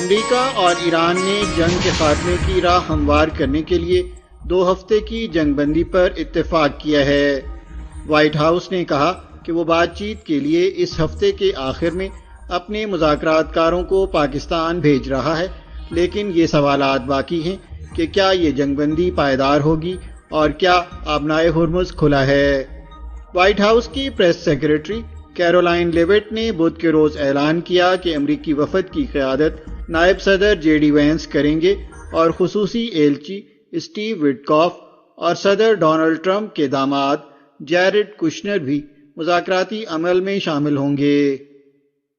امریکہ اور ایران نے جنگ کے خاتمے کی راہ ہموار کرنے کے لیے 2 ہفتے کی جنگ بندی پر اتفاق کیا ہے۔ وائٹ ہاؤس نے کہا کہ وہ بات چیت کے لیے اس ہفتے کے آخر میں اپنے مذاکرات کاروں کو پاکستان بھیج رہا ہے، لیکن یہ سوالات باقی ہیں کہ کیا یہ جنگ بندی پائیدار ہوگی اور کیا آبنائے ہرمز کھلا ہے۔ وائٹ ہاؤس کی پریس سیکرٹری کیرولائن لیوٹ نے بدھ کے روز اعلان کیا کہ امریکی وفد کی قیادت نائب صدر جے ڈی وینس کریں گے اور خصوصی ایلچی اسٹیو وٹکاف اور صدر ڈونلڈ ٹرمپ کے داماد جیرڈ کشنر بھی مذاکراتی عمل میں شامل ہوں گے۔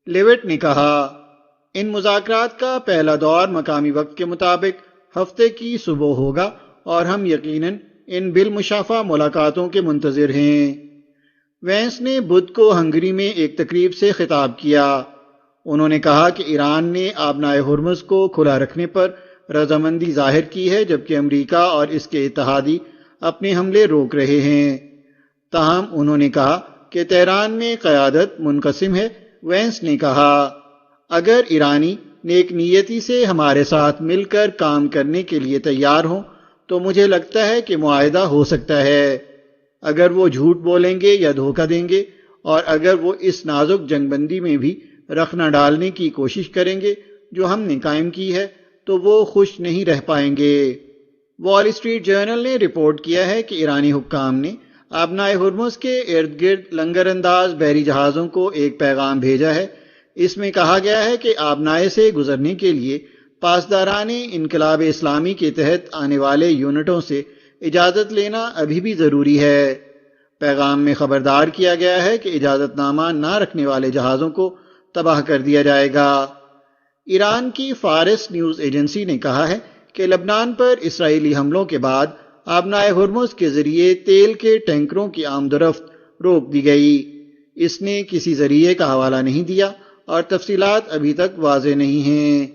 لیوٹ نے کہا، ان مذاکرات کا پہلا دور مقامی وقت کے مطابق ہفتے کی صبح ہوگا اور ہم یقیناً ان بالمشافہ ملاقاتوں کے منتظر ہیں۔ وینس نے بدھ کو ہنگری میں ایک تقریب سے خطاب کیا۔ انہوں نے کہا کہ ایران نے آبنائے ہرمز کو کھلا رکھنے پر رضامندی ظاہر کی ہے، جبکہ امریکہ اور اس کے اتحادی اپنے حملے روک رہے ہیں۔ تاہم انہوں نے کہا کہ تہران میں قیادت منقسم ہے۔ وینس نے کہا، اگر ایرانی نیک نیتی سے ہمارے ساتھ مل کر کام کرنے کے لیے تیار ہوں تو مجھے لگتا ہے کہ معاہدہ ہو سکتا ہے۔ اگر وہ جھوٹ بولیں گے یا دھوکہ دیں گے اور اگر وہ اس نازک جنگ بندی میں بھی رخنہ ڈالنے کی کوشش کریں گے جو ہم نے قائم کی ہے تو وہ خوش نہیں رہ پائیں گے۔ وال اسٹریٹ جرنل نے رپورٹ کیا ہے کہ ایرانی حکام نے آبنائے ہرمز کے ارد گرد لنگر انداز بحری جہازوں کو ایک پیغام بھیجا ہے۔ اس میں کہا گیا ہے کہ آبنائے سے گزرنے کے لیے پاسداران انقلاب اسلامی کے تحت آنے والے یونٹوں سے اجازت لینا ابھی بھی ضروری ہے۔ پیغام میں خبردار کیا گیا ہے کہ اجازت نامہ نہ رکھنے والے جہازوں کو تباہ کر دیا جائے گا۔ ایران کی فارس نیوز ایجنسی نے کہا ہے کہ لبنان پر اسرائیلی حملوں کے بعد آبنائے ہرمز کے ذریعے تیل کے ٹینکروں کی آمد و رفت روک دی گئی۔ اس نے کسی ذریعے کا حوالہ نہیں دیا اور تفصیلات ابھی تک واضح نہیں ہیں۔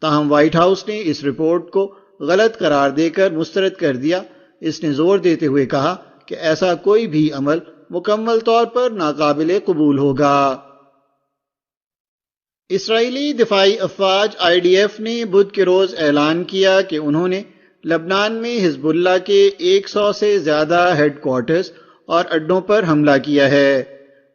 تاہم وائٹ ہاؤس نے اس رپورٹ کو غلط قرار دے کر مسترد کر دیا۔ اس نے زور دیتے ہوئے کہا کہ ایسا کوئی بھی عمل مکمل طور پر ناقابل قبول ہوگا۔ اسرائیلی دفاعی افواج IDF نے بدھ کے روز اعلان کیا کہ انہوں نے لبنان میں حزب اللہ کے 100 سے زیادہ ہیڈ کوارٹرز اور اڈوں پر حملہ کیا ہے۔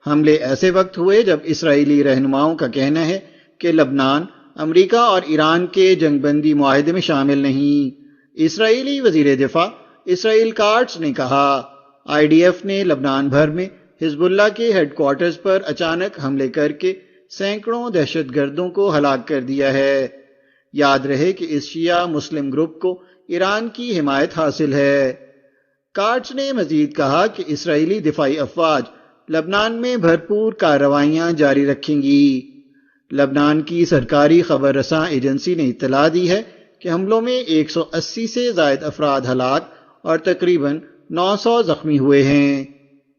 حملے ایسے وقت ہوئے جب اسرائیلی رہنماؤں کا کہنا ہے کہ لبنان امریکہ اور ایران کے جنگ بندی معاہدے میں شامل نہیں۔ اسرائیلی وزیر دفاع اسرائیل کاٹز نے کہا، IDF نے لبنان بھر میں حزب اللہ کے ہیڈ کوارٹرز پر اچانک حملے کر کے سینکڑوں دہشت گردوں کو ہلاک کر دیا ہے۔ یاد رہے کہ اس شیعہ مسلم گروپ کو ایران کی حمایت حاصل ہے۔ کاٹز نے مزید کہا کہ اسرائیلی دفاعی افواج لبنان میں بھرپور کارروائیاں جاری رکھیں گی۔ لبنان کی سرکاری خبر رساں ایجنسی نے اطلاع دی ہے کہ حملوں میں 180 سے زائد افراد ہلاک اور تقریباً 900 زخمی ہوئے ہیں۔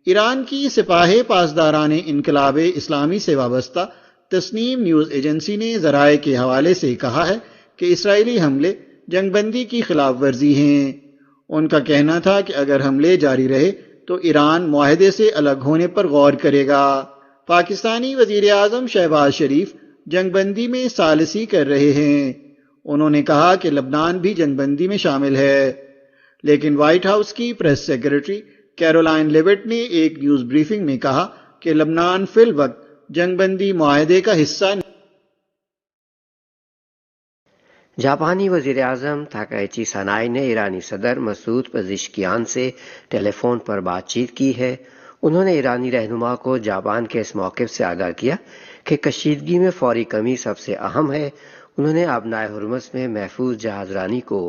ایران کی سپاہ پاسداران انقلاب اسلامی سے وابستہ تسنیم نیوز ایجنسی نے ذرائع کے حوالے سے کہا ہے کہ اسرائیلی حملے جنگ بندی کی خلاف ورزی ہیں۔ ان کا کہنا تھا کہ اگر حملے جاری رہے تو ایران معاہدے سے الگ ہونے پر غور کرے گا۔ پاکستانی وزیر اعظم شہباز شریف جنگ بندی میں ثالثی کر رہے ہیں۔ انہوں نے کہا کہ لبنان بھی جنگ بندی میں شامل ہے، لیکن وائٹ ہاؤس کی پریس سیکرٹری کیرولائن لیوٹ نے ایک نیوز بریفنگ میں کہا کہ لبنان فی الوقت جنگ بندی معاہدے کا حصہ نہیں۔ جاپانی وزیر اعظم تاکائچی سانائی نے ایرانی صدر مسعود پزشکیان سے ٹیلی فون پر بات چیت کی ہے۔ انہوں نے ایرانی رہنما کو جاپان کے اس موقف سے آگاہ کیا کہ کشیدگی میں فوری کمی سب سے اہم ہے۔ انہوں نے آبنائے ہرمز میں محفوظ جہاز رانی کو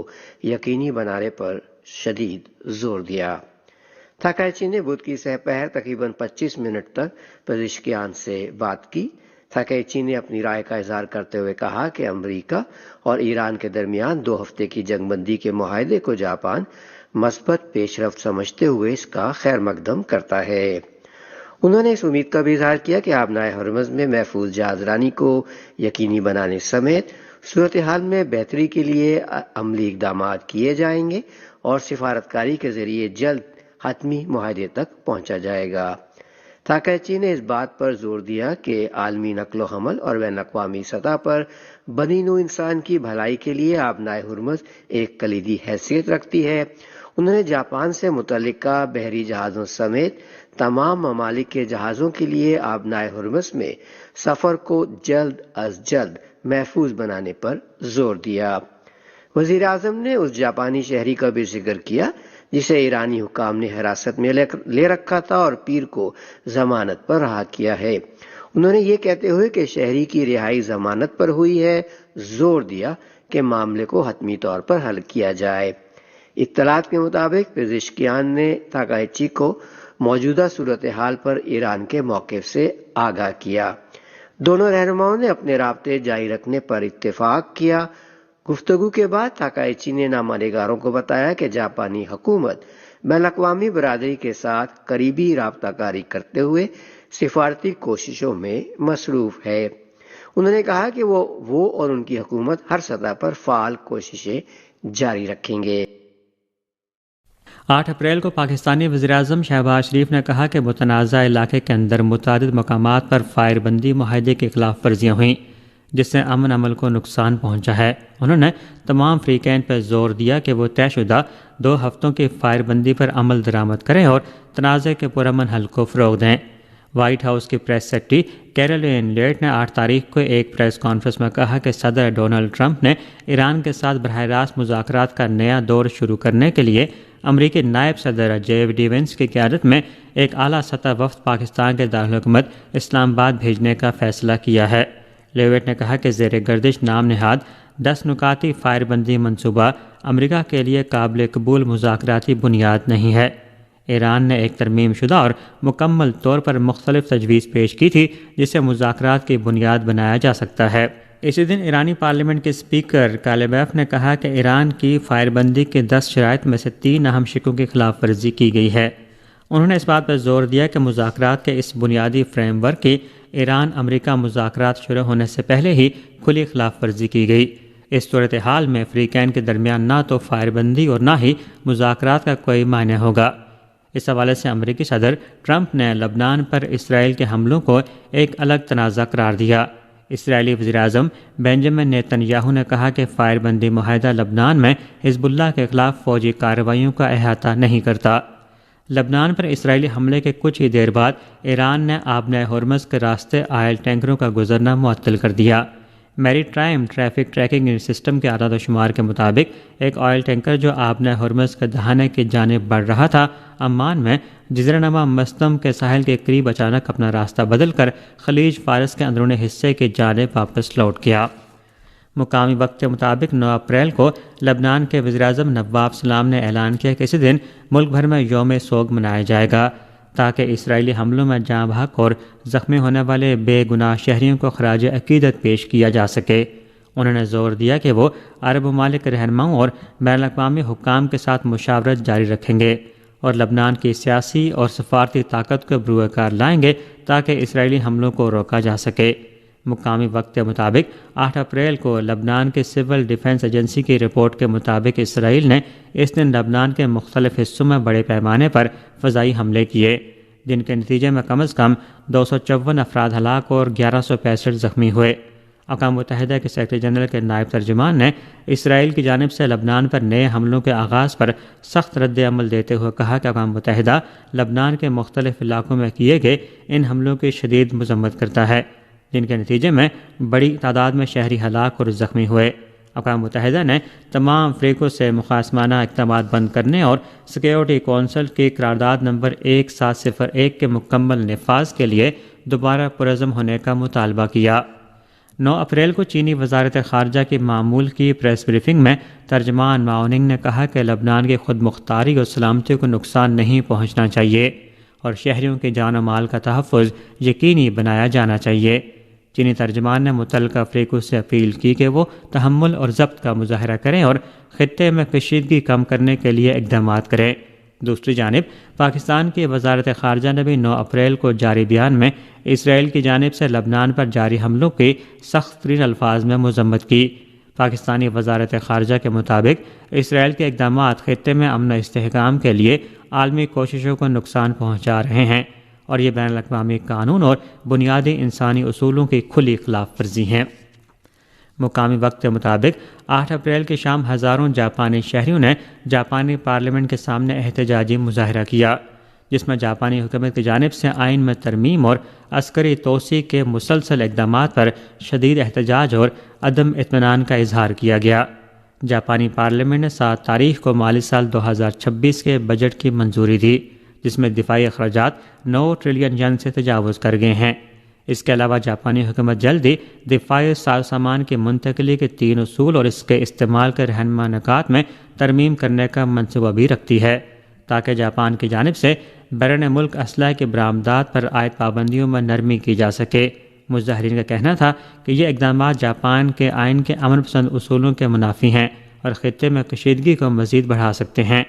یقینی بنانے پر شدید زور دیا۔ تاکائچی نے بدھ کی سحر تقریباً 25 منٹ تک پزشکیان سے بات کی۔ تاکائچی نے اپنی رائے کا اظہار کرتے ہوئے کہا کہ امریکہ اور ایران کے درمیان 2 ہفتے کی جنگ بندی کے معاہدے کو جاپان مثبت پیش رفت سمجھتے ہوئے اس کا خیر مقدم کرتا ہے۔ انہوں نے اس امید کا بھی اظہار کیا کہ آبنائے ہرمز میں محفوظ جہاز رانی کو یقینی بنانے سمیت صورتحال میں بہتری کے لیے عملی اقدامات کیے جائیں گے اور سفارتکاری کے ذریعے جلد حتمی معاہدے تک پہنچا جائے گا۔ تاکیچی نے اس بات پر زور دیا کہ عالمی نقل و حمل اور بین الاقوامی سطح پر بنی نوع انسان کی بھلائی کے لیے آبنائے ہرمز ایک کلیدی حیثیت رکھتی ہے۔ انہوں نے جاپان سے متعلقہ بحری جہازوں سمیت تمام ممالک کے جہازوں کے لیے آبنائے ہرمز میں سفر کو جلد از جلد محفوظ بنانے پر زور دیا۔ وزیر اعظم نے اس جاپانی شہری کا بھی ذکر کیا جسے ایرانی حکام نے حراست میں لے رکھا تھا اور پیر کو ضمانت پر رہا کیا ہے۔ انہوں نے یہ کہتے ہوئے کہ شہری کی رہائی ضمانت پر ہوئی ہے زور دیا کہ معاملے کو حتمی طور پر حل کیا جائے۔ اطلاعات کے مطابق پزشکیان نے تاکائچی کو موجودہ صورتحال پر ایران کے موقف سے آگاہ کیا۔ دونوں رہنماؤں نے اپنے رابطے جاری رکھنے پر اتفاق کیا۔ گفتگو کے بعد تاکائچی نے نامہ نگاروں کو بتایا کہ جاپانی حکومت بین الاقوامی برادری کے ساتھ قریبی رابطہ کاری کرتے ہوئے سفارتی کوششوں میں مصروف ہے۔ انہوں نے کہا کہ وہ اور ان کی حکومت ہر سطح پر فعال کوششیں جاری رکھیں گے۔ 8 اپریل کو پاکستانی وزیراعظم شہباز شریف نے کہا کہ متنازع علاقے کے اندر متعدد مقامات پر فائر بندی معاہدے کی خلاف ورزیاں ہوئیں جس سے امن عمل کو نقصان پہنچا ہے۔ انہوں نے تمام فریقین پر زور دیا کہ وہ طے شدہ 2 ہفتوں کی فائر بندی پر عمل درآمد کریں اور تنازع کے پرامن حل کو فروغ دیں۔ وائٹ ہاؤس کی پریس سیکرٹری کیرولین لیٹ نے 8 تاریخ کو ایک پریس کانفرنس میں کہا کہ صدر ڈونلڈ ٹرمپ نے ایران کے ساتھ براہ راست مذاکرات کا نیا دور شروع کرنے کے لیے امریکی نائب صدر جے ڈی وینس کی قیادت میں ایک اعلیٰ سطح وفد پاکستان کے دارالحکومت اسلام آباد بھیجنے کا فیصلہ کیا ہے۔ لیوٹ نے کہا کہ زیر گردش نام نہاد 10 نکاتی فائر بندی منصوبہ امریکہ کے لیے قابل قبول مذاکراتی بنیاد نہیں ہے۔ ایران نے ایک ترمیم شدہ اور مکمل طور پر مختلف تجویز پیش کی تھی جسے مذاکرات کی بنیاد بنایا جا سکتا ہے۔ اسی دن ایرانی پارلیمنٹ کے اسپیکر کالیبیف نے کہا کہ ایران کی فائر بندی کے 10 شرائط میں سے 3 اہم شقوں کی خلاف ورزی کی گئی ہے۔ انہوں نے اس بات پر زور دیا کہ مذاکرات کے اس بنیادی فریم ورک کی ایران امریکہ مذاکرات شروع ہونے سے پہلے ہی کھلی خلاف ورزی کی گئی۔ اس صورتحال میں فریقین کے درمیان نہ تو فائر بندی اور نہ ہی مذاکرات کا کوئی معنی ہوگا۔ اس حوالے سے امریکی صدر ٹرمپ نے لبنان پر اسرائیل کے حملوں کو ایک الگ تنازع قرار دیا۔ اسرائیلی وزیراعظم بنجامن نیتن یاہو نے کہا کہ فائر بندی معاہدہ لبنان میں حزب اللہ کے خلاف فوجی کارروائیوں کا احاطہ نہیں کرتا۔ لبنان پر اسرائیلی حملے کے کچھ ہی دیر بعد ایران نے آبنائے ہرمز کے راستے آئل ٹینکروں کا گزرنا معطل کر دیا۔ میری ٹرائم ٹریفک ٹریکنگ سسٹم کے اعداد و شمار کے مطابق ایک آئل ٹینکر جو آبنائے ہرمز کے دہانے کی جانب بڑھ رہا تھا عمان میں جزیرہ نما مستم کے ساحل کے قریب اچانک اپنا راستہ بدل کر خلیج فارس کے اندرونی حصے کی جانب واپس لوٹ گیا۔ مقامی وقت کے مطابق 9 اپریل کو لبنان کے وزیراعظم نواب سلام نے اعلان کیا کہ اسی دن ملک بھر میں یوم سوگ منایا جائے گا تاکہ اسرائیلی حملوں میں جاں بحق اور زخمی ہونے والے بے گناہ شہریوں کو خراج عقیدت پیش کیا جا سکے۔ انہوں نے زور دیا کہ وہ عرب ممالک کے رہنماؤں اور بین الاقوامی حکام کے ساتھ مشاورت جاری رکھیں گے اور لبنان کی سیاسی اور سفارتی طاقت کو بروئے کار لائیں گے تاکہ اسرائیلی حملوں کو روکا جا سکے۔ مقامی وقت کے مطابق 8 اپریل کو لبنان کے سول ڈیفنس ایجنسی کی رپورٹ کے مطابق اسرائیل نے اس دن لبنان کے مختلف حصوں میں بڑے پیمانے پر فضائی حملے کیے جن کے نتیجے میں کم از کم 254 افراد ہلاک اور 1165 زخمی ہوئے۔ اقوام متحدہ کے سیکرٹری جنرل کے نائب ترجمان نے اسرائیل کی جانب سے لبنان پر نئے حملوں کے آغاز پر سخت رد عمل دیتے ہوئے کہا کہ اقوام متحدہ لبنان کے مختلف علاقوں میں کیے گئے ان حملوں کی شدید مذمت کرتا ہے جن کے نتیجے میں بڑی تعداد میں شہری ہلاک اور زخمی ہوئے۔ اقوام متحدہ نے تمام فریقوں سے مخاصمانہ اقدامات بند کرنے اور سیکیورٹی کونسل کی قرارداد نمبر 1701 کے مکمل نفاذ کے لیے دوبارہ پرعزم ہونے کا مطالبہ کیا۔ 9 اپریل کو چینی وزارت خارجہ کی معمول کی پریس بریفنگ میں ترجمان ماؤننگ نے کہا کہ لبنان کی خود مختاری اور سلامتی کو نقصان نہیں پہنچنا چاہیے اور شہریوں کی جان و مال کا تحفظ یقینی بنایا جانا چاہیے۔ چینی ترجمان نے متعلقہ فریقوں سے اپیل کی کہ وہ تحمل اور ضبط کا مظاہرہ کریں اور خطے میں کشیدگی کم کرنے کے لیے اقدامات کریں۔ دوسری جانب پاکستان کی وزارت خارجہ نے بھی 9 اپریل کو جاری بیان میں اسرائیل کی جانب سے لبنان پر جاری حملوں کی سخت ترین الفاظ میں مذمت کی۔ پاکستانی وزارت خارجہ کے مطابق اسرائیل کے اقدامات خطے میں امن و استحکام کے لیے عالمی کوششوں کو نقصان پہنچا رہے ہیں اور یہ بین الاقوامی قانون اور بنیادی انسانی اصولوں کی کھلی خلاف ورزی ہیں۔ مقامی وقت کے مطابق 8 اپریل کی شام ہزاروں جاپانی شہریوں نے جاپانی پارلیمنٹ کے سامنے احتجاجی مظاہرہ کیا، جس میں جاپانی حکومت کی جانب سے آئین میں ترمیم اور عسکری توسیع کے مسلسل اقدامات پر شدید احتجاج اور عدم اطمینان کا اظہار کیا گیا۔ جاپانی پارلیمنٹ نے 7 تاریخ کو مالی سال 2026 کے بجٹ کی منظوری دی، جس میں دفاعی اخراجات 9 ٹریلین ین سے تجاوز کر گئے ہیں۔ اس کے علاوہ جاپانی حکومت جلدی دفاعی ساز سامان کی منتقلی کے 3 اصول اور اس کے استعمال کے رہنما نکات میں ترمیم کرنے کا منصوبہ بھی رکھتی ہے، تاکہ جاپان کی جانب سے بیرون ملک اسلحے کی برآمدات پر عائد پابندیوں میں نرمی کی جا سکے۔ مظاہرین کا کہنا تھا کہ یہ اقدامات جاپان کے آئین کے امن پسند اصولوں کے منافی ہیں اور خطے میں کشیدگی کو مزید بڑھا سکتے ہیں۔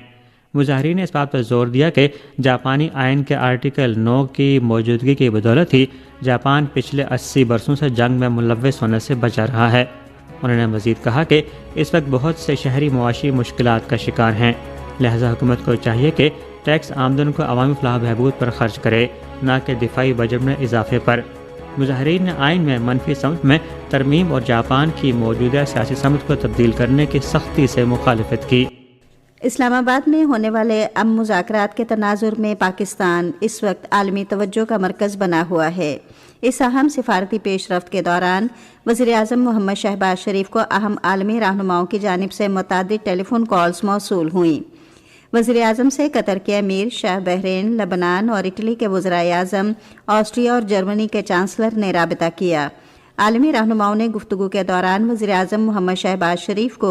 مظاہرین نے اس بات پر زور دیا کہ جاپانی آئین کے آرٹیکل 9 کی موجودگی کی بدولت ہی جاپان پچھلے 80 برسوں سے جنگ میں ملوث ہونے سے بچا رہا ہے۔ انہوں نے مزید کہا کہ اس وقت بہت سے شہری معاشی مشکلات کا شکار ہیں، لہذا حکومت کو چاہیے کہ ٹیکس آمدن کو عوامی فلاح و بہبود پر خرچ کرے، نہ کہ دفاعی بجٹ میں اضافے پر۔ مظاہرین نے آئین میں منفی سمت میں ترمیم اور جاپان کی موجودہ سیاسی سمت کو تبدیل کرنے کی سختی سے مخالفت کی۔ اسلام آباد میں ہونے والے امن مذاکرات کے تناظر میں پاکستان اس وقت عالمی توجہ کا مرکز بنا ہوا ہے۔ اس اہم سفارتی پیش رفت کے دوران وزیر اعظم محمد شہباز شریف کو اہم عالمی رہنماؤں کی جانب سے متعدد ٹیلی فون کالز موصول ہوئیں۔ وزیر اعظم سے قطر کے امیر، شاہ بحرین، لبنان اور اٹلی کے وزرائے اعظم، آسٹریا اور جرمنی کے چانسلر نے رابطہ کیا۔ عالمی رہنماؤں نے گفتگو کے دوران وزیر اعظم محمد شہباز شریف کو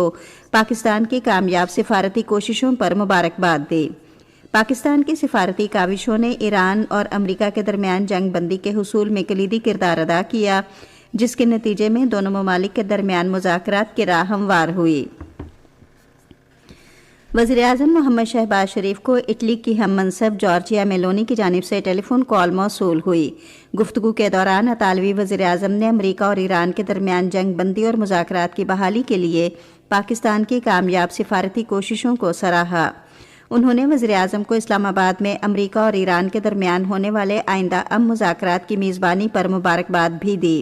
پاکستان کی کامیاب سفارتی کوششوں پر مبارکباد دی۔ پاکستان کی سفارتی کاوشوں نے ایران اور امریکہ کے درمیان جنگ بندی کے حصول میں کلیدی کردار ادا کیا، جس کے نتیجے میں دونوں ممالک کے درمیان مذاکرات کی راہ ہموار ہوئی۔ وزیر اعظم محمد شہباز شریف کو اٹلی کی ہم منصب جارجیا میلونی کی جانب سے ٹیلی فون کال موصول ہوئی۔ گفتگو کے دوران اطالوی وزیر اعظم نے امریکہ اور ایران کے درمیان جنگ بندی اور مذاکرات کی بحالی کے لیے پاکستان کی کامیاب سفارتی کوششوں کو سراہا۔ انہوں نے وزیر اعظم کو اسلام آباد میں امریکہ اور ایران کے درمیان ہونے والے آئندہ امن مذاکرات کی میزبانی پر مبارکباد بھی دی۔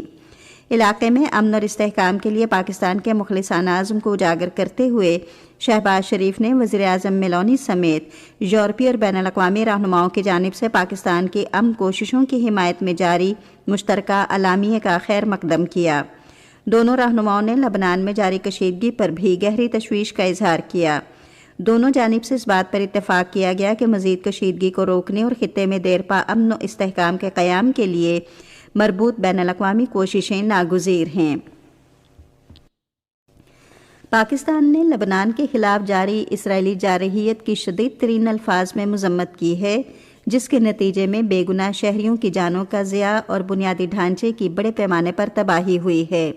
علاقے میں امن اور استحکام کے لیے پاکستان کے مخلصانہ عزم کو اجاگر کرتے ہوئے شہباز شریف نے وزیر اعظم میلونی سمیت یورپی اور بین الاقوامی رہنماؤں کی جانب سے پاکستان کی امن کوششوں کی حمایت میں جاری مشترکہ اعلامیے کا خیر مقدم کیا۔ دونوں رہنماؤں نے لبنان میں جاری کشیدگی پر بھی گہری تشویش کا اظہار کیا۔ دونوں جانب سے اس بات پر اتفاق کیا گیا کہ مزید کشیدگی کو روکنے اور خطے میں دیرپا امن و استحکام کے قیام کے لیے مربوط بین الاقوامی کوششیں ناگزیر ہیں۔ پاکستان نے لبنان کے خلاف جاری اسرائیلی جارحیت کی شدید ترین الفاظ میں مذمت کی ہے، جس کے نتیجے میں بے گناہ شہریوں کی جانوں کا ضیاع اور بنیادی ڈھانچے کی بڑے پیمانے پر تباہی ہوئی ہے۔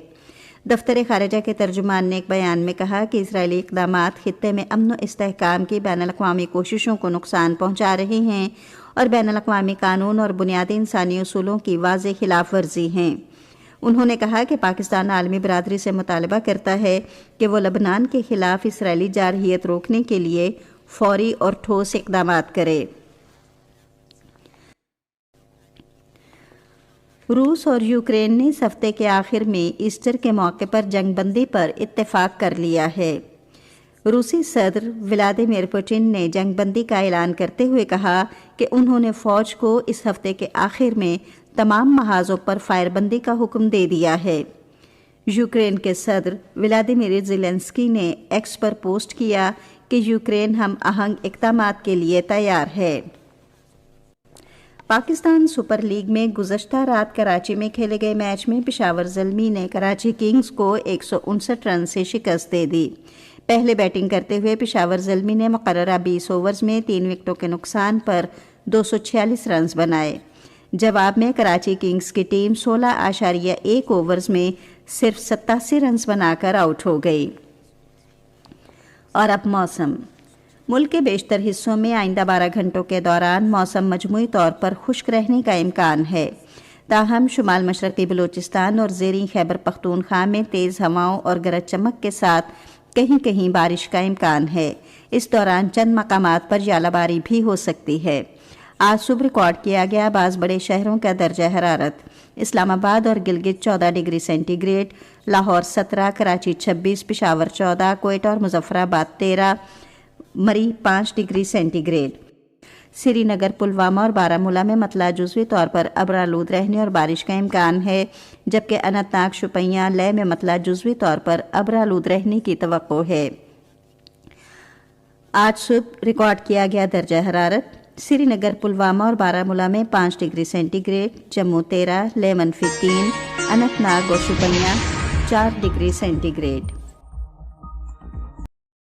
دفتر خارجہ کے ترجمان نے ایک بیان میں کہا کہ اسرائیلی اقدامات خطے میں امن و استحکام کی بین الاقوامی کوششوں کو نقصان پہنچا رہے ہیں اور بین الاقوامی قانون اور بنیادی انسانی اصولوں کی واضح خلاف ورزی ہیں۔ انہوں نے کہا کہ پاکستان عالمی برادری سے مطالبہ کرتا ہے کہ وہ لبنان کے خلاف اسرائیلی جارحیت روکنے کے لیے فوری اور ٹھوس اقدامات کرے۔ روس اور یوکرین نے اس ہفتے کے آخر میں ایسٹر کے موقع پر جنگ بندی پر اتفاق کر لیا ہے۔ روسی صدر ولادیمیر پوٹن نے جنگ بندی کا اعلان کرتے ہوئے کہا کہ انہوں نے فوج کو اس ہفتے کے آخر میں تمام محاذوں پر فائر بندی کا حکم دے دیا ہے۔ یوکرین کے صدر ولادیمیر زیلنسکی نے ایکس پر پوسٹ کیا کہ یوکرین ہم آہنگ اقدامات کے لیے تیار ہے۔ پاکستان سپر لیگ میں گزشتہ رات کراچی میں کھیلے گئے میچ میں پشاور زلمی نے کراچی کنگز کو 159 رن سے شکست دے دی۔ پہلے بیٹنگ کرتے ہوئے پشاور زلمی نے مقررہ 20 اوورز میں 3 وکٹوں کے نقصان پر 246 رنز بنائے۔ جواب میں کراچی کنگز کی ٹیم 16.1 اوورز میں صرف 87 رنز بنا کر آؤٹ ہو گئی۔ اور اب موسم۔ ملک کے بیشتر حصوں میں آئندہ 12 گھنٹوں کے دوران موسم مجموعی طور پر خشک رہنے کا امکان ہے، تاہم شمال مشرقی بلوچستان اور زیریں خیبر پختونخوا میں تیز ہواؤں اور گرج چمک کے ساتھ کہیں کہیں بارش کا امکان ہے۔ اس دوران چند مقامات پر ژالہ باری بھی ہو سکتی ہے۔ آج صبح ریکارڈ کیا گیا بعض بڑے شہروں کا درجہ حرارت: اسلام آباد اور Gilgit 14 degree centigrade, Lahore 17، Karachi 26، Peshawar 14، Quetta اور Muzaffarabad 13، Murree 5 degree centigrade. Srinagar, Pulwama اور بارہ میں مطلع جزوی طور پر ابرآلود رہنے اور بارش کا امکان ہے، جبکہ اننت ناگ، شوپیاں، لیہ میں مطلع جزوی طور پر ابرآلود رہنے کی توقع ہے۔ آج صبح ریکارڈ کیا گیا درجہ حرارت: سری نگر، پلوامہ اور بارہ میں 5 degree centigrade, Jammu 13، Leh -3، Anantnag اور شوپیاں 4 ڈگری سینٹی گریڈ۔